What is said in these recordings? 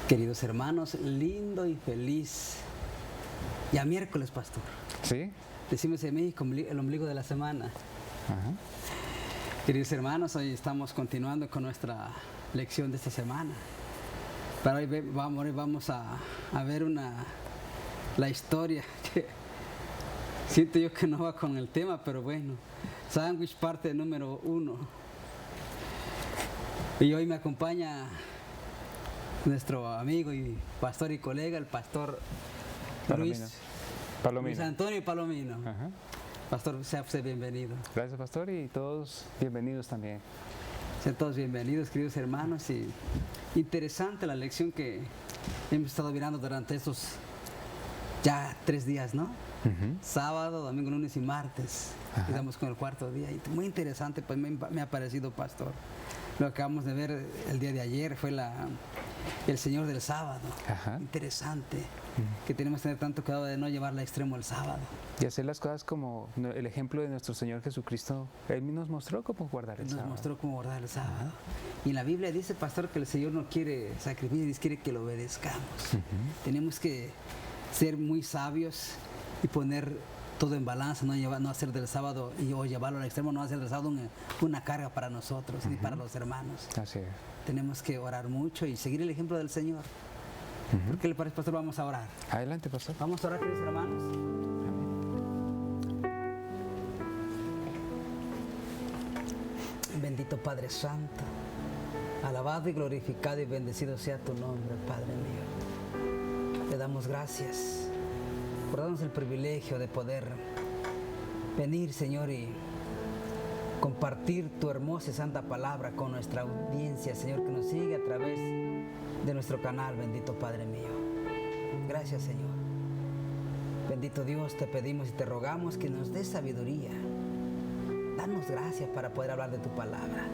Queridos hermanos, lindo y feliz. Ya miércoles, pastor. ¿Sí? Decimos en México el ombligo de la semana. Ajá. Queridos hermanos, hoy estamos continuando con nuestra lección de esta semana. Para hoy vamos a ver la historia que siento yo que no va con el tema, pero bueno. Sándwich parte número 1. Y hoy me acompaña nuestro amigo y pastor y colega, el pastor Luis Antonio Palomino. Ajá. Pastor, sea usted bienvenido. Gracias, pastor, y todos bienvenidos también. Sean todos bienvenidos, queridos hermanos. Y interesante la lección que hemos estado mirando durante estos ya 3 días, ¿no? Sábado, domingo, lunes y martes. Estamos con el 4º día. Y muy interesante, pues me ha parecido, pastor. Lo que acabamos de ver el día de ayer fue el Señor del sábado. Ajá. Interesante. Que tenemos que tener tanto cuidado de no llevarla a extremo el sábado. Y hacer las cosas como el ejemplo de nuestro Señor Jesucristo. Él nos mostró cómo guardar el sábado. Nos mostró cómo guardar el sábado. Y en la Biblia dice, pastor, que el Señor no quiere sacrificios, quiere que lo obedezcamos. Tenemos que ser muy sabios y poner todo en balanza, no hacer del sábado o llevarlo al extremo, no hacer del sábado una carga para nosotros ni para los hermanos. Así es. Tenemos que orar mucho y seguir el ejemplo del Señor. ¿Por qué le parece, pastor? Vamos a orar. Adelante, pastor. Vamos a orar, queridos hermanos. Bendito Padre Santo, alabado y glorificado y bendecido sea tu nombre, Padre mío. Te damos gracias por darnos el privilegio de poder venir, Señor, y compartir tu hermosa y santa palabra con nuestra audiencia, Señor, que nos sigue a través de nuestro canal, bendito Padre mío. Gracias, Señor. Bendito Dios, te pedimos y te rogamos que nos des sabiduría. Danos gracias para poder hablar de tu palabra.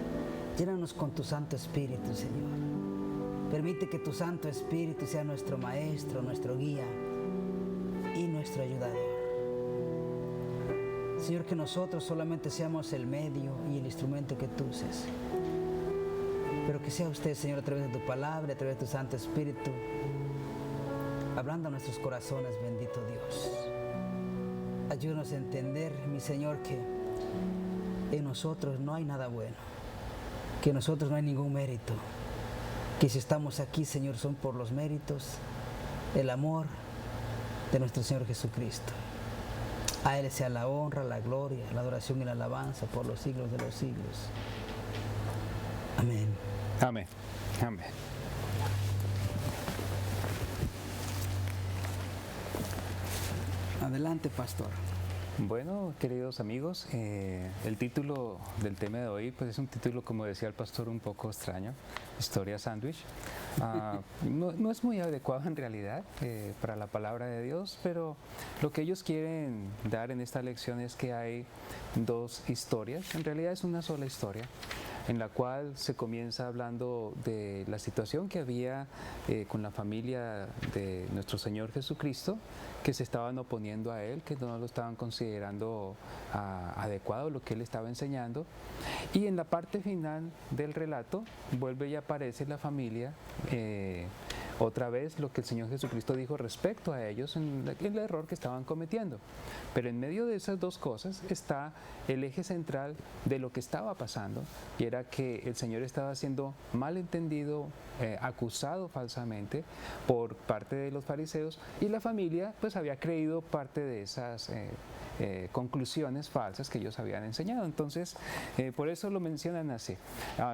Llénanos con tu Santo Espíritu, Señor. Permite que tu Santo Espíritu sea nuestro maestro, nuestro guía y nuestro ayudador. Señor, que nosotros solamente seamos el medio y el instrumento que tú uses. Pero que sea usted, Señor, a través de tu palabra, a través de tu Santo Espíritu, hablando a nuestros corazones, bendito Dios. Ayúdanos a entender, mi Señor, que en nosotros no hay nada bueno, que en nosotros no hay ningún mérito, que si estamos aquí, Señor, son por los méritos, el amor de nuestro Señor Jesucristo. A Él sea la honra, la gloria, la adoración y la alabanza por los siglos de los siglos. Amén. Amén. Amén. Adelante, pastor. Bueno, queridos amigos, el título del tema de hoy pues es un título, como decía el pastor, un poco extraño, Historia Sándwich. No es muy adecuado en realidad para la palabra de Dios, pero lo que ellos quieren dar en esta lección es que hay 2 historias, en realidad es una sola historia, en la cual se comienza hablando de la situación que había con la familia de nuestro Señor Jesucristo, que se estaban oponiendo a Él, que no lo estaban considerando adecuado lo que Él estaba enseñando. Y en la parte final del relato vuelve y aparece la familia, otra vez lo que el Señor Jesucristo dijo respecto a ellos en el error que estaban cometiendo. Pero en medio de esas 2 cosas está el eje central de lo que estaba pasando, y era que el Señor estaba siendo malentendido, acusado falsamente por parte de los fariseos, y la familia pues había creído parte de esas conclusiones falsas que ellos habían enseñado. Entonces, por eso lo mencionan así.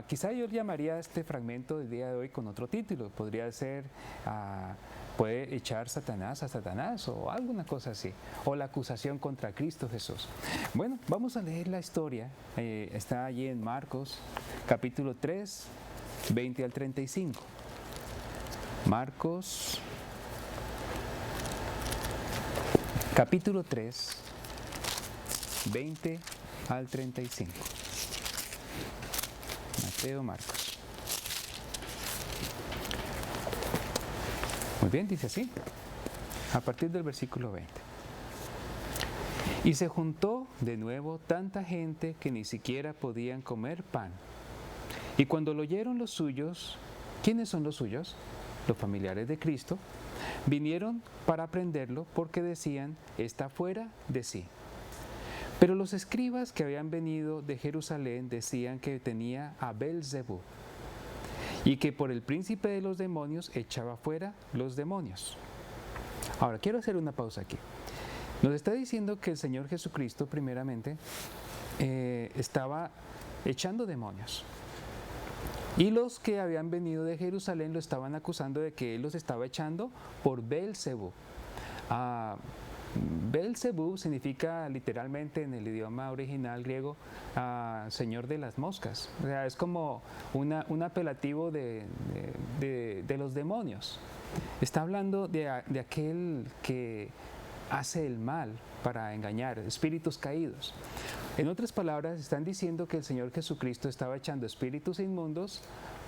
Quizá yo llamaría este fragmento del día de hoy con otro título. Podría ser puede echar Satanás a Satanás o alguna cosa así, o la acusación contra Cristo Jesús. Bueno, vamos a leer la historia. Está allí en Marcos capítulo 3, 20 al 35. Marcos capítulo 3, 20 al 35. Mateo, Marcos. Muy bien, dice así, a partir del versículo 20. Y se juntó de nuevo tanta gente que ni siquiera podían comer pan. Y cuando lo oyeron los suyos, ¿quiénes son los suyos? los familiares de Cristo, vinieron para prenderlo porque decían, está fuera de sí. Pero los escribas que habían venido de Jerusalén decían que tenía a Beelzebú y que por el príncipe de los demonios echaba fuera los demonios. Ahora, quiero hacer una pausa aquí. Nos está diciendo que el Señor Jesucristo, primeramente, estaba echando demonios. Y los que habían venido de Jerusalén lo estaban acusando de que Él los estaba echando por Beelzebú. Beelzebú significa literalmente en el idioma original griego señor de las moscas. O sea, es como un apelativo de los demonios. Está hablando de aquel que hace el mal para engañar, espíritus caídos. En otras palabras, están diciendo que el Señor Jesucristo estaba echando espíritus inmundos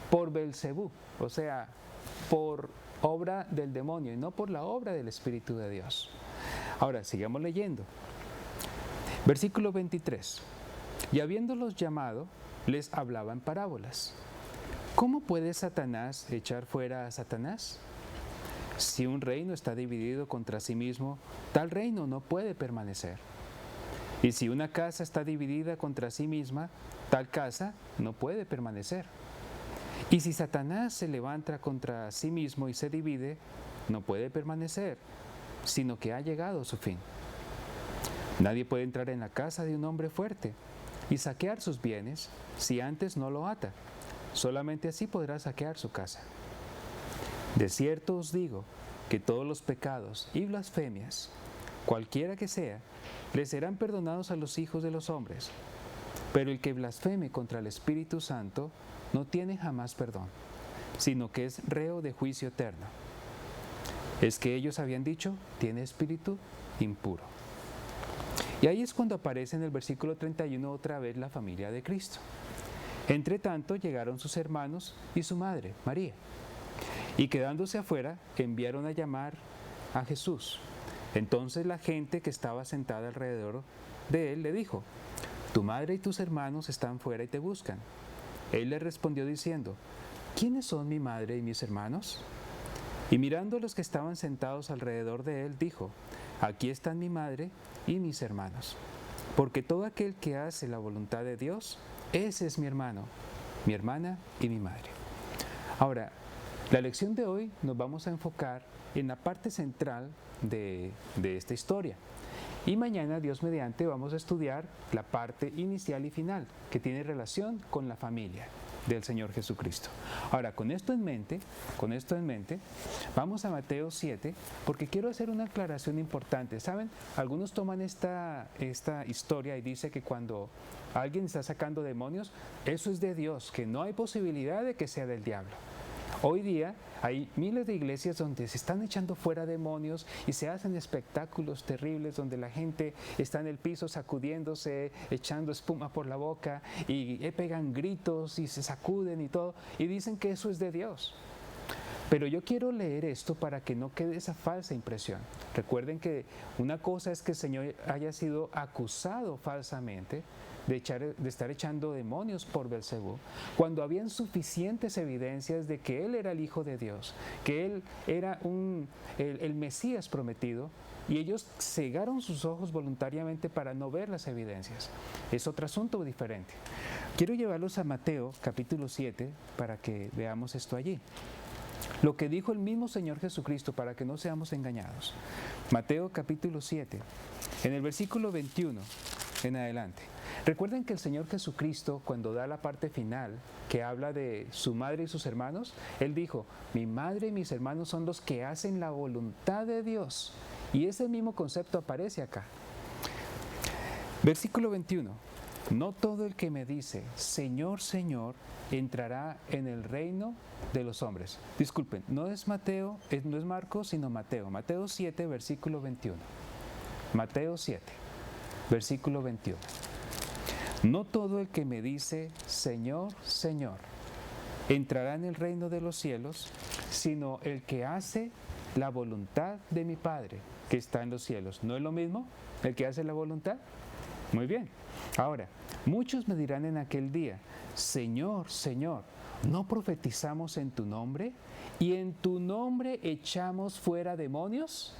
por Beelzebú, o sea, por obra del demonio y no por la obra del Espíritu de Dios. Ahora, sigamos leyendo. Versículo 23. Y habiéndolos llamado, les hablaba en parábolas. ¿Cómo puede Satanás echar fuera a Satanás? Si un reino está dividido contra sí mismo, tal reino no puede permanecer. Y si una casa está dividida contra sí misma, tal casa no puede permanecer. Y si Satanás se levanta contra sí mismo y se divide, no puede permanecer, sino que ha llegado a su fin. Nadie puede entrar en la casa de un hombre fuerte y saquear sus bienes si antes no lo ata. Solamente así podrá saquear su casa. De cierto os digo que todos los pecados y blasfemias, cualquiera que sea, les serán perdonados a los hijos de los hombres. Pero el que blasfeme contra el Espíritu Santo no tiene jamás perdón, sino que es reo de juicio eterno. Es que ellos habían dicho, tiene espíritu impuro. Y ahí es cuando aparece en el versículo 31 otra vez la familia de Cristo. Entre tanto llegaron sus hermanos y su madre, María. Y quedándose afuera, enviaron a llamar a Jesús. Entonces la gente que estaba sentada alrededor de él le dijo, tu madre y tus hermanos están fuera y te buscan. Él le respondió diciendo, ¿quiénes son mi madre y mis hermanos? Y mirando a los que estaban sentados alrededor de él, dijo, aquí están mi madre y mis hermanos. Porque todo aquel que hace la voluntad de Dios, ese es mi hermano, mi hermana y mi madre. Ahora, la lección de hoy nos vamos a enfocar en la parte central de esta historia. Y mañana, Dios mediante, vamos a estudiar la parte inicial y final, que tiene relación con la familia del Señor Jesucristo. Ahora, con esto en mente, vamos a Mateo 7, porque quiero hacer una aclaración importante. ¿Saben? Algunos toman esta historia y dice que cuando alguien está sacando demonios, eso es de Dios, que no hay posibilidad de que sea del diablo. Hoy día hay miles de iglesias donde se están echando fuera demonios y se hacen espectáculos terribles donde la gente está en el piso sacudiéndose, echando espuma por la boca y pegan gritos y se sacuden y todo y dicen que eso es de Dios. Pero yo quiero leer esto para que no quede esa falsa impresión. Recuerden que una cosa es que el Señor haya sido acusado falsamente de estar echando demonios por Beelzebú, cuando habían suficientes evidencias de que Él era el Hijo de Dios, que Él era el Mesías prometido, y ellos cegaron sus ojos voluntariamente para no ver las evidencias. Es otro asunto diferente. Quiero llevarlos a Mateo capítulo 7 para que veamos esto allí. Lo que dijo el mismo Señor Jesucristo para que no seamos engañados. Mateo capítulo 7, en el versículo 21 en adelante. Recuerden que el Señor Jesucristo, cuando da la parte final, que habla de su madre y sus hermanos, Él dijo, mi madre y mis hermanos son los que hacen la voluntad de Dios. Y ese mismo concepto aparece acá. Versículo 21. No todo el que me dice, Señor, Señor, entrará en el reino de los hombres. Disculpen, no es Marcos, sino Mateo. Mateo 7, versículo 21. Mateo 7, versículo 21. No todo el que me dice, Señor, Señor, entrará en el reino de los cielos, sino el que hace la voluntad de mi Padre que está en los cielos. ¿No es lo mismo el que hace la voluntad? Muy bien. Ahora, muchos me dirán en aquel día, Señor, Señor, ¿no profetizamos en tu nombre? ¿Y en tu nombre echamos fuera demonios?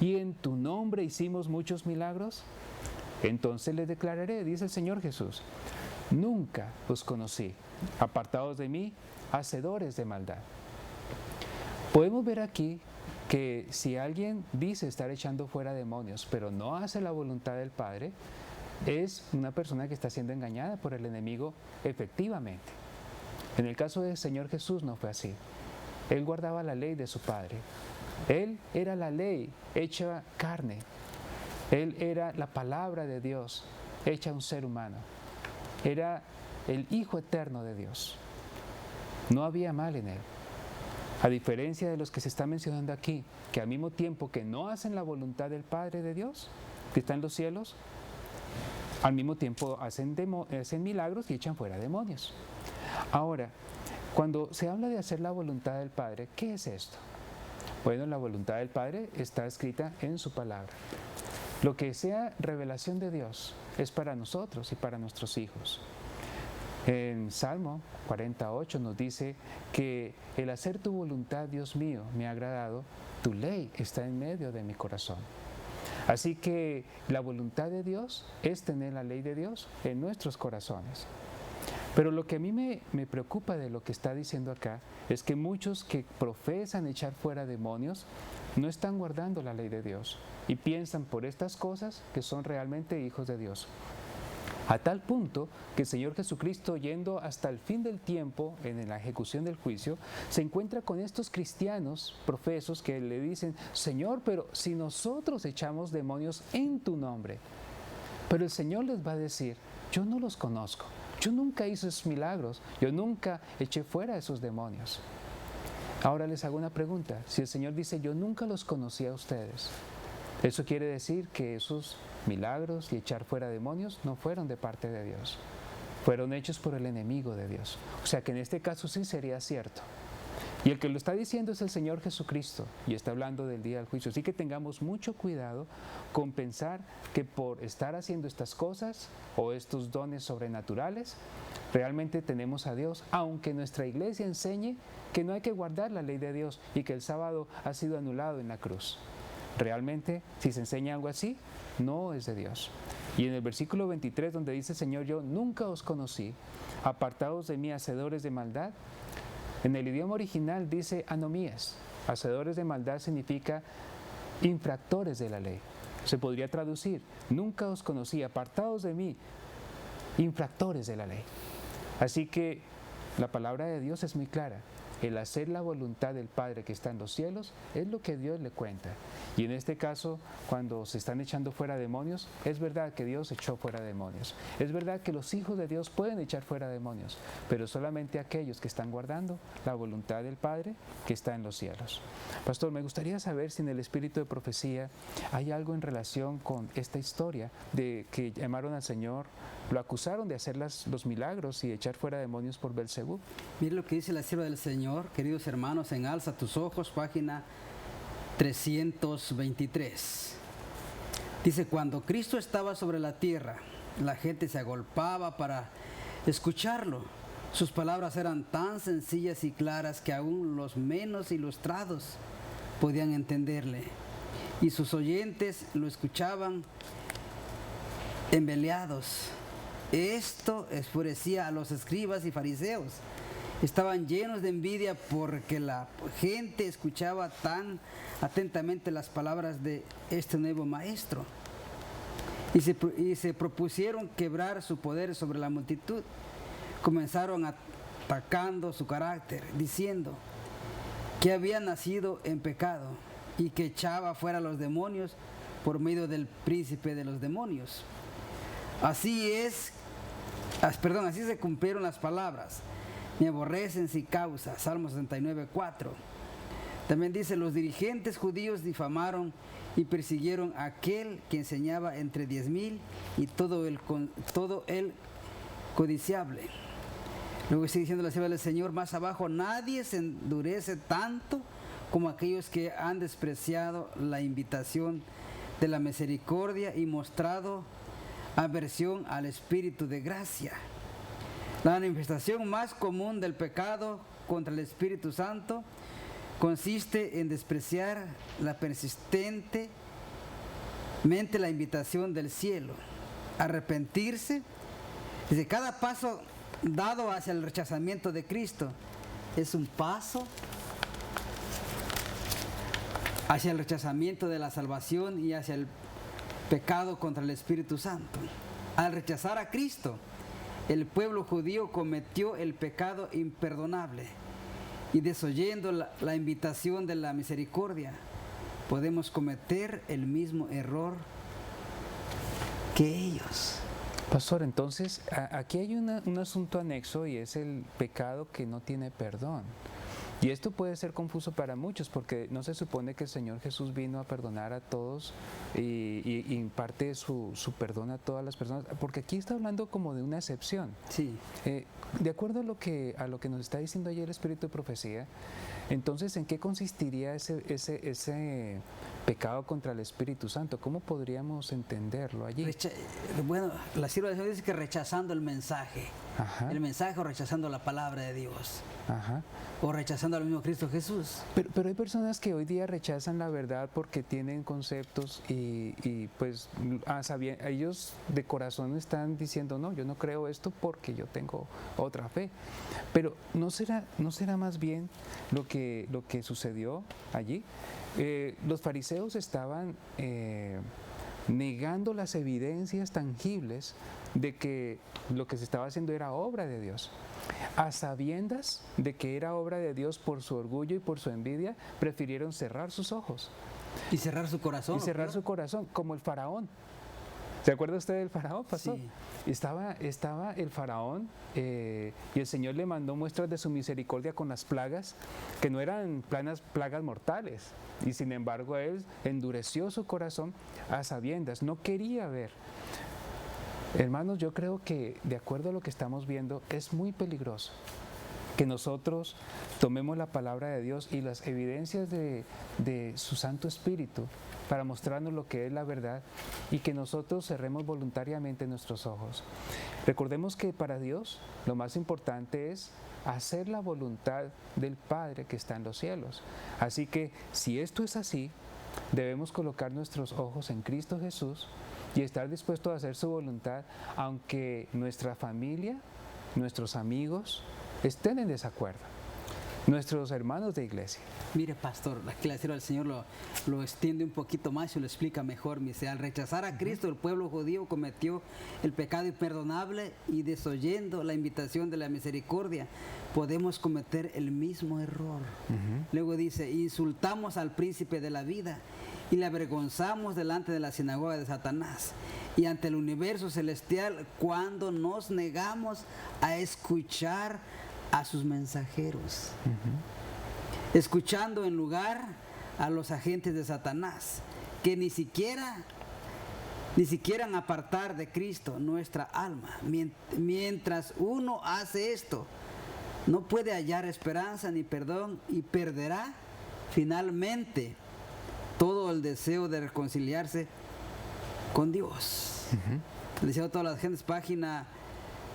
¿Y en tu nombre hicimos muchos milagros? Entonces les declararé, dice el Señor Jesús, nunca os conocí, apartados de mí, hacedores de maldad. Podemos ver aquí que si alguien dice estar echando fuera demonios, pero no hace la voluntad del Padre, es una persona que está siendo engañada por el enemigo efectivamente. En el caso del Señor Jesús no fue así. Él guardaba la ley de su Padre. Él era la ley hecha carne. Él era la palabra de Dios hecha un ser humano. Era el Hijo eterno de Dios. No había mal en él. A diferencia de los que se está mencionando aquí, que al mismo tiempo que no hacen la voluntad del Padre de Dios, que está en los cielos, al mismo tiempo hacen milagros y echan fuera demonios. Ahora, cuando se habla de hacer la voluntad del Padre, ¿qué es esto? Bueno, la voluntad del Padre está escrita en su palabra. Lo que sea revelación de Dios es para nosotros y para nuestros hijos. En Salmo 48 nos dice que el hacer tu voluntad, Dios mío, me ha agradado, tu ley está en medio de mi corazón. Así que la voluntad de Dios es tener la ley de Dios en nuestros corazones. Pero lo que a mí me preocupa de lo que está diciendo acá es que muchos que profesan echar fuera demonios no están guardando la ley de Dios y piensan por estas cosas que son realmente hijos de Dios. A tal punto que el Señor Jesucristo, yendo hasta el fin del tiempo en la ejecución del juicio, se encuentra con estos cristianos profesos que le dicen, Señor, pero si nosotros echamos demonios en tu nombre. Pero el Señor les va a decir, yo no los conozco, yo nunca hice esos milagros, yo nunca eché fuera esos demonios. Ahora les hago una pregunta, si el Señor dice, yo nunca los conocí a ustedes, ¿eso quiere decir que esos milagros y echar fuera demonios no fueron de parte de Dios? Fueron hechos por el enemigo de Dios. O sea que en este caso sí sería cierto. Y el que lo está diciendo es el Señor Jesucristo y está hablando del día del juicio. Así que tengamos mucho cuidado con pensar que por estar haciendo estas cosas o estos dones sobrenaturales, realmente tenemos a Dios, aunque nuestra iglesia enseñe que no hay que guardar la ley de Dios y que el sábado ha sido anulado en la cruz. Realmente, si se enseña algo así, no es de Dios. Y en el versículo 23, donde dice, Señor, yo nunca os conocí, apartados de mí, hacedores de maldad, en el idioma original dice anomías. Hacedores de maldad significa infractores de la ley. Se podría traducir, nunca os conocí, apartados de mí, infractores de la ley. Así que la palabra de Dios es muy clara. El hacer la voluntad del Padre que está en los cielos es lo que Dios le cuenta. Y en este caso, cuando se están echando fuera demonios, es verdad que Dios echó fuera demonios. Es verdad que los hijos de Dios pueden echar fuera demonios, pero solamente aquellos que están guardando la voluntad del Padre que está en los cielos. Pastor, me gustaría saber si en el espíritu de profecía hay algo en relación con esta historia de que llamaron al Señor, lo acusaron de hacer los milagros y echar fuera demonios por Belcebú. Mire lo que dice la sierva del Señor, queridos hermanos, en Alza tus ojos, página 323. Dice, cuando Cristo estaba sobre la tierra, la gente se agolpaba para escucharlo. Sus palabras eran tan sencillas y claras que aún los menos ilustrados podían entenderle. Y sus oyentes lo escuchaban embeleados. Esto enfurecía a los escribas y fariseos. Estaban llenos de envidia porque la gente escuchaba tan atentamente las palabras de este nuevo maestro. Y se propusieron quebrar su poder sobre la multitud. Comenzaron atacando su carácter, diciendo que había nacido en pecado y que echaba fuera los demonios por medio del príncipe de los demonios. Así se cumplieron las palabras. Me aborrecen sin causa. Salmo 69:4. También dice, los dirigentes judíos difamaron y persiguieron a aquel que enseñaba entre 10,000 y todo el codiciable. Luego sigue diciendo la sierva del Señor, más abajo, nadie se endurece tanto como aquellos que han despreciado la invitación de la misericordia y mostrado aversión al Espíritu de gracia. La manifestación más común del pecado contra el Espíritu Santo consiste en despreciar persistentemente la invitación del cielo, arrepentirse. Desde cada paso dado hacia el rechazamiento de Cristo es un paso hacia el rechazamiento de la salvación y hacia el pecado contra el Espíritu Santo. Al rechazar a Cristo, el pueblo judío cometió el pecado imperdonable y desoyendo la invitación de la misericordia, podemos cometer el mismo error que ellos. Pastor, entonces aquí hay un asunto anexo y es el pecado que no tiene perdón. Y esto puede ser confuso para muchos porque no se supone que el Señor Jesús vino a perdonar a todos y imparte su perdón a todas las personas, porque aquí está hablando como de una excepción. Sí. De acuerdo a lo que nos está diciendo ayer el Espíritu de Profecía, entonces, ¿en qué consistiría ese pecado contra el Espíritu Santo? ¿Cómo podríamos entenderlo allí? Bueno, la sierva de Dios dice que rechazando el mensaje. Ajá. El mensaje o rechazando la palabra de Dios. Ajá. O rechazando al mismo Cristo Jesús. Pero hay personas que hoy día rechazan la verdad porque tienen conceptos y pues ellos de corazón están diciendo, no, yo no creo esto porque yo tengo otra fe. Pero ¿no será más bien lo que sucedió allí? Los fariseos estaban negando las evidencias tangibles de que lo que se estaba haciendo era obra de Dios. A sabiendas de que era obra de Dios, por su orgullo y por su envidia, prefirieron cerrar sus ojos. Y cerrar su corazón. Y cerrar su corazón, como el faraón. ¿Se acuerda usted del faraón, pastor? Sí. Estaba el faraón y el Señor le mandó muestras de su misericordia con las plagas, que no eran plagas mortales. Y sin embargo él endureció su corazón a sabiendas, no quería ver. Hermanos, yo creo que de acuerdo a lo que estamos viendo es muy peligroso que nosotros tomemos la palabra de Dios y las evidencias de su Santo Espíritu para mostrarnos lo que es la verdad y que nosotros cerremos voluntariamente nuestros ojos. Recordemos que para Dios lo más importante es hacer la voluntad del Padre que está en los cielos. Así que si esto es así, debemos colocar nuestros ojos en Cristo Jesús y estar dispuestos a hacer su voluntad, aunque nuestra familia, nuestros amigos estén en desacuerdo, nuestros hermanos de iglesia. Mire, pastor, aquí la sierva del Señor lo extiende un poquito más y lo explica mejor. Dice, al rechazar a Cristo, el pueblo judío cometió el pecado imperdonable y desoyendo la invitación de la misericordia, podemos cometer el mismo error. Luego dice, insultamos al príncipe de la vida y le avergonzamos delante de la sinagoga de Satanás y ante el universo celestial cuando nos negamos a escuchar a sus mensajeros, escuchando en lugar a los agentes de Satanás que ni siquiera apartar de Cristo nuestra alma. Mientras uno hace esto, no puede hallar esperanza ni perdón y perderá finalmente todo el deseo de reconciliarse con Dios. Deseo a todas las gentes, página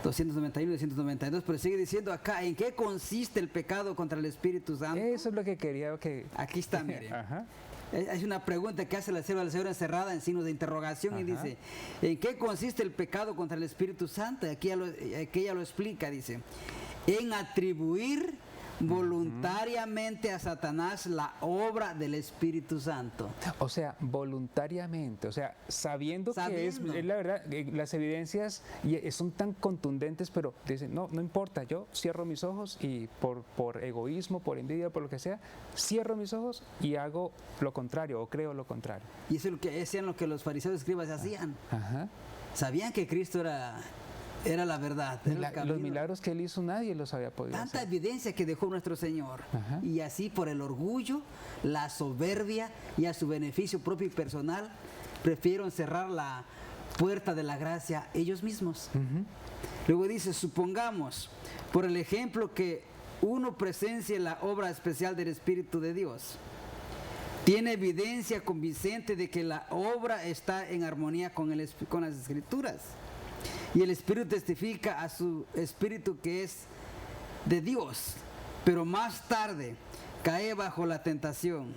291 y 292, pero sigue diciendo acá, ¿en qué consiste el pecado contra el Espíritu Santo? Eso es lo que quería que... Aquí está, miren. Es una pregunta que hace la sierva del Señor encerrada en signos de interrogación. Y dice, ¿en qué consiste el pecado contra el Espíritu Santo? Y aquí ella lo explica, dice, en atribuir voluntariamente a Satanás la obra del Espíritu Santo. O sea, voluntariamente, o sea, sabiendo que es la verdad, las evidencias son tan contundentes, pero dicen, no importa, yo cierro mis ojos y por egoísmo, por envidia, por lo que sea, cierro mis ojos y hago lo contrario o creo lo contrario. Y eso es lo que los fariseos y escribas hacían. Sabían que Cristo era la verdad. Los milagros que él hizo nadie los había podido hacer. Tanta evidencia que dejó nuestro Señor. Y así por el orgullo, la soberbia y a su beneficio propio y personal, prefirieron cerrar la puerta de la gracia ellos mismos. Luego dice, supongamos, por el ejemplo que uno presencie la obra especial del Espíritu de Dios. Tiene evidencia convincente de que la obra está en armonía con las Escrituras. y el Espíritu testifica a su espíritu que es de Dios, pero más tarde cae bajo la tentación.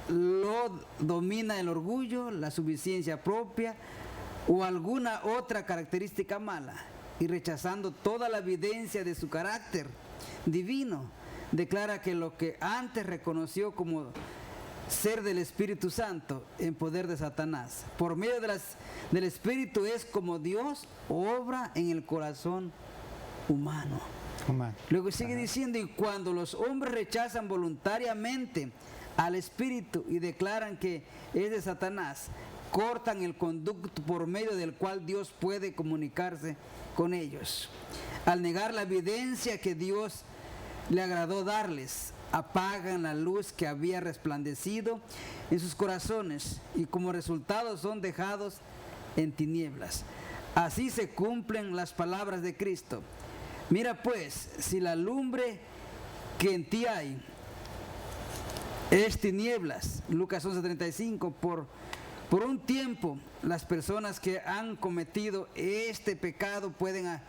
Lo domina el orgullo, la suficiencia propia o alguna otra característica mala, y rechazando toda la evidencia de su carácter divino, declara que lo que antes reconoció como ser del Espíritu Santo en poder de Satanás, por medio del Espíritu, es como Dios obra en el corazón humano. Luego sigue diciendo, y cuando los hombres rechazan voluntariamente al Espíritu y declaran que es de Satanás, cortan el conducto por medio del cual Dios puede comunicarse con ellos. Al negar la evidencia que Dios le agradó darles, apagan la luz que había resplandecido en sus corazones y como resultado son dejados en tinieblas. Así se cumplen las palabras de Cristo. Mira pues, si la lumbre que en ti hay es tinieblas, Lucas 11:35, por un tiempo las personas que han cometido este pecado pueden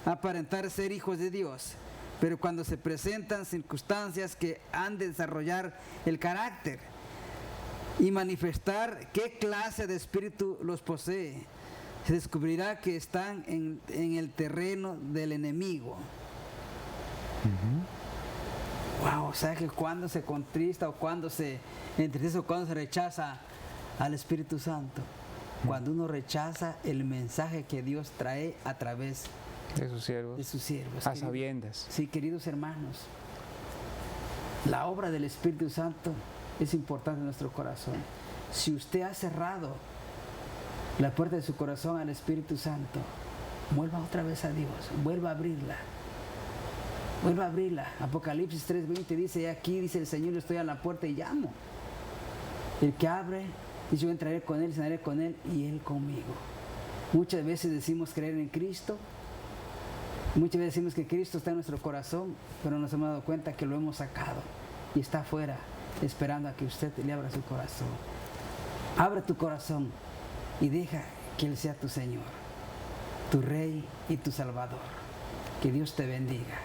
aparentar ser hijos de Dios, pero cuando se presentan circunstancias que han de desarrollar el carácter y manifestar qué clase de espíritu los posee, se descubrirá que están en el terreno del enemigo. Wow, o sea que cuando se contrista o cuando se entristece o cuando se rechaza al Espíritu Santo, cuando uno rechaza el mensaje que Dios trae a través de sus siervos, a sabiendas. Sí, queridos hermanos, la obra del Espíritu Santo es importante en nuestro corazón. Si usted ha cerrado la puerta de su corazón al Espíritu Santo, vuelva otra vez a Dios, vuelva a abrirla. Vuelva a abrirla. Apocalipsis 3:20 dice, aquí dice el Señor, yo estoy a la puerta y llamo. El que abre, dice, yo entraré con él, cenaré con él y él conmigo. Muchas veces decimos creer en Cristo, muchas veces decimos que Cristo está en nuestro corazón, pero nos hemos dado cuenta que lo hemos sacado y está afuera, esperando a que usted le abra su corazón. Abre tu corazón y deja que Él sea tu Señor, tu Rey y tu Salvador. Que Dios te bendiga.